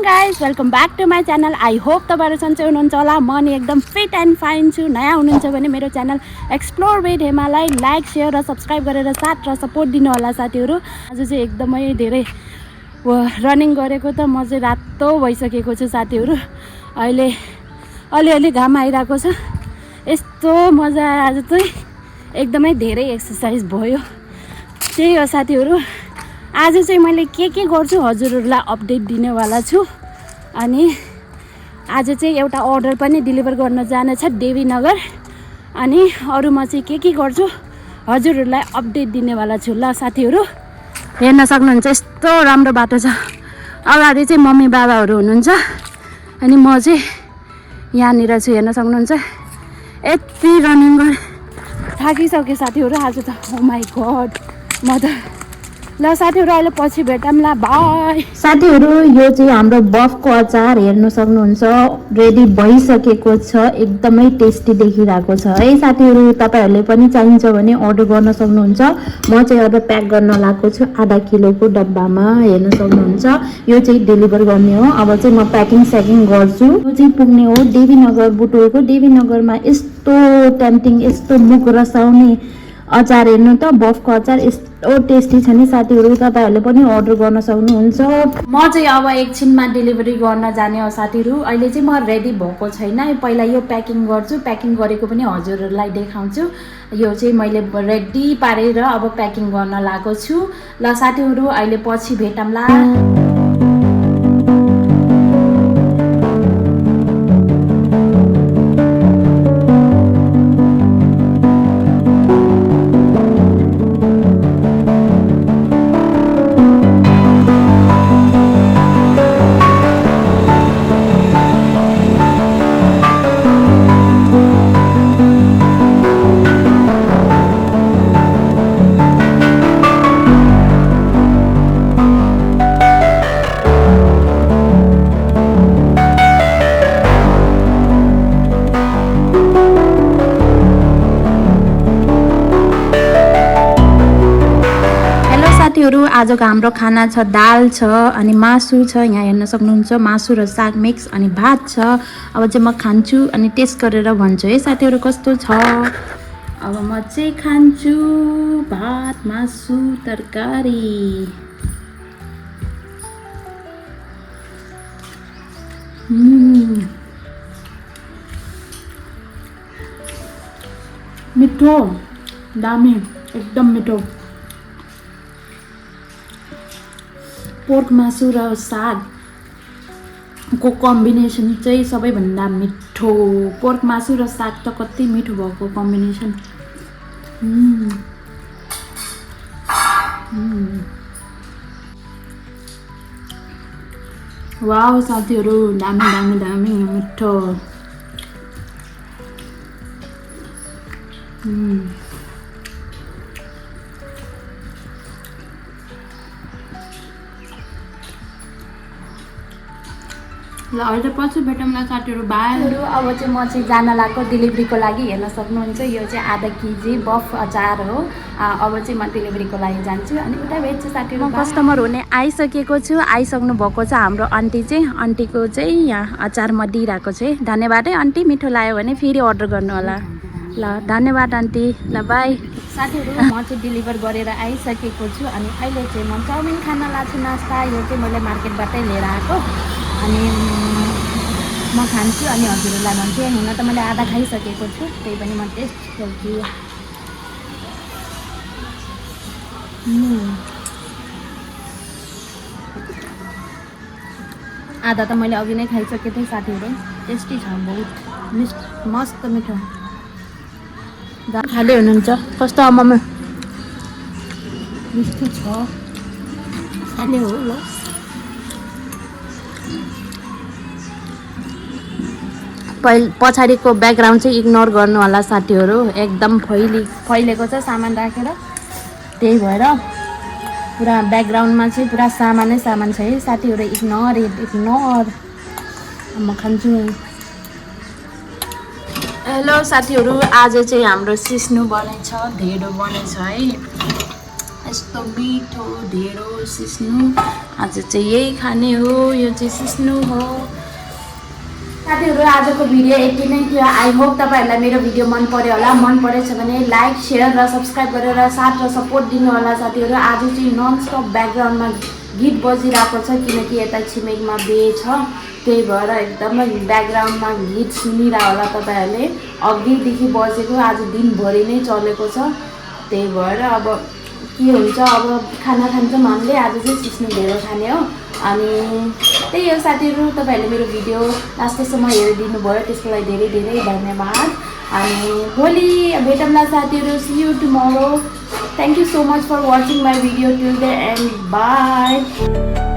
Guys welcome back to my channel. I hope तपाईहरु सन्चै हुनुहुन्छ होला। म नि एकदम फिट एन्ड फाइन छु। नयाँ हुनुहुन्छ भने मेरो च्यानल एक्सप्लोर विथ हेमालाई लाइक शेयर र सब्सक्राइब गरेर साथ र सपोर्ट दिनु होला साथीहरु। आज चाहिँ एकदमै धेरै रनिङ गरेको त म चाहिँ रातो भइसकेको छु साथीहरु। अहिले अलिअलि घाम आइरहेको छ। यस्तो मजा आज चाहिँ एकदमै धेरै एक्सर्साइज भयो। त्यही हो साथीहरु, आज चाहिँ मैले के गर्छु हजुरहरुलाई अपडेट दिनेवाला छु। अनि आज चाहिँ एउटा अर्डर पनि डेलिभर गर्न जाने छ देवीनगर। अनि अरुमा चाहिँ के गर्छु हजुरहरुलाई अपडेट दिनेवाला छु। ल साथीहरु हेर्न सक्नुहुन्छ यस्तो राम्रो बाटो छ। अगाडि चाहिँ मम्मी बाबाहरु हुनुहुन्छ अनि म चाहिँ यहाँनिर छु। हेर्न सक्नुहुन्छ यति रनिङ गरे थाकिसके साथीहरु आज त। ओ माई गॉड म त ल साथीहरु अहिले पछि भेटौँला। बाई साथीहरु, यो चाहिँ हाम्रो बफको अचार हेर्न सक्नुहुन्छ रेडी भइसकेको छ। एकदमै टेस्टी देखिरहेको छ है साथीहरु। तपाईहरुले पनि चाहिन्छ भने अर्डर गर्न सक्नुहुन्छ। म चाहिँ अब प्याक गर्न लागेको छु आधा किलोको डब्बामा। हेर्न सक्नुहुन्छ यो चाहिँ डेलिभर गर्ने हो। अब चाहिँ म प्याकिङ गर्छु। यो चाहिँ पुग्ने हो देवीनगर बुटोलको। देवीनगरमा यस्तो टेम्पटिङ यस्तो मुख रसाउने अचार हेर्नु त, बफको अचार यस्तो टेस्टी छ नि साथीहरु। तपाईहरुले पनि अर्डर गर्न सक्नुहुन्छ। म चाहिँ अब एकछिनमा डेलिभरी गर्न जाने हो साथीहरु। अहिले चाहिँ म रेडी भएको छैन। पहिला यो प्याकिङ गर्छु। प्याकिङ गरेको पनि हजुरहरुलाई देखाउँछु। यो चाहिँ मैले रेडी पारेर अब प्याकिङ गर्न लागेको छु। ल साथीहरु अहिले पछि भेटौँला। आजको हाम्रो खाना छ दाल छ अनि मासु छ। यहाँ हेर्न सक्नुहुन्छ मासु र साग मिक्स अनि भात छ। अब चाहिँ म खान्छु अनि टेस्ट गरेर भन्छु है साथीहरु कस्तो छ। अब म चाहिँ खान्छु भात मासु तरकारी। मिठो दामी एकदम मिठो। पोर्क मासु र सागको कम्बिनेसन चाहिँ सबैभन्दा मिठो। पोर्क मासु र साग त कति मिठो भएको कम्बिनेसन। वाउ साथीहरु दामी दामी दामी मिठो। ल अहिले पछि भेटौँला साथीहरु। बाई। अब चाहिँ म चाहिँ जान लागेको डेलिभरीको लागि। हेर्न सक्नुहुन्छ यो चाहिँ आधा केजी बफ अचार हो। अब चाहिँ म डेलिभरीको लागि जान्छु अनि उता भेट्छु साथीहरु। म कस्टमर हुने आइसकेको छु। आइसक्नु भएको छ हाम्रो आन्टी चाहिँ। आन्टीको चाहिँ यहाँ अचार म दिइरहेको छु है। धन्यवाद है आन्टी। मिठो लाग्यो भने फेरि अर्डर गर्नु होला। ल धन्यवाद आन्टी। ल बाई साथीहरु। म चाहिँ डेलिभर गरेर आइसकेको छु अनि अहिले चाहिँ म चाउमिन खान लाग्छु नास्ता। यो चाहिँ मैले मार्केटबाटै लिएर आएको अनि म खान्छु अनि हजुरहरुलाई भन्छु। हुन त मैले आधा खाइसकेको छु त्यही पनि म टेस्ट गर्छु। आधा त मैले अघि नै खाइसकेको थिएँ साथीहरु। टेस्टी छ बहुत मस्त मिठो। खाले हुनुहुन्छ कस्तो आमामा मिठो छ खाले हो। ल पछाडिको ब्याकग्राउन्ड चाहिँ इग्नोर गर्नु होला साथीहरु। एकदम फैलेको छ सामान राखेर त्यही भएर पुरा ब्याकग्राउन्डमा चाहिँ पुरा सामानै सामान छ है साथीहरु। इग्नोर। म खान्छु। हेलो साथीहरु, आज चाहिँ हाम्रो सिस्नु बनेछ ढेँडो बनेछ है। यस्तो मिठो ढेँडो सिस्नु आज चाहिँ यही खाने हो। यो चाहिँ सिस्नु हो। साथीहरू आजको भिडियो यति नै थियो। आई होप तपाईँहरूलाई मेरो भिडियो मन पर्यो होला। मन परेछ भने लाइक सेयर र सब्सक्राइब गरेर साथ र सपोर्ट दिनु होला। साथीहरू आज चाहिँ ननस्टप ब्याकग्राउन्डमा गीत बजिरहेको छ किनकि यता छिमेकमा बिहे छ, त्यही भएर एकदमै ब्याकग्राउन्डमा गीत सुनिरह होला तपाईँहरूले। अघिदेखि बजेको आज दिनभरि नै चलेको छ, त्यही भएर अब के हुन्छ। अब खाना खान्छौँ हामीले। आज चाहिँ सिस्नु ढेँडो खाने हो। अनि त्यही हो साथीहरू, तपाईँहरूले मेरो भिडियो लास्टसम्म हेरिदिनु भयो, त्यसको लागि धेरै धेरै धन्यवाद। अनि भोलि भेटौँला साथीहरू। See you tomorrow. Thank you so much for watching my video till the end. By.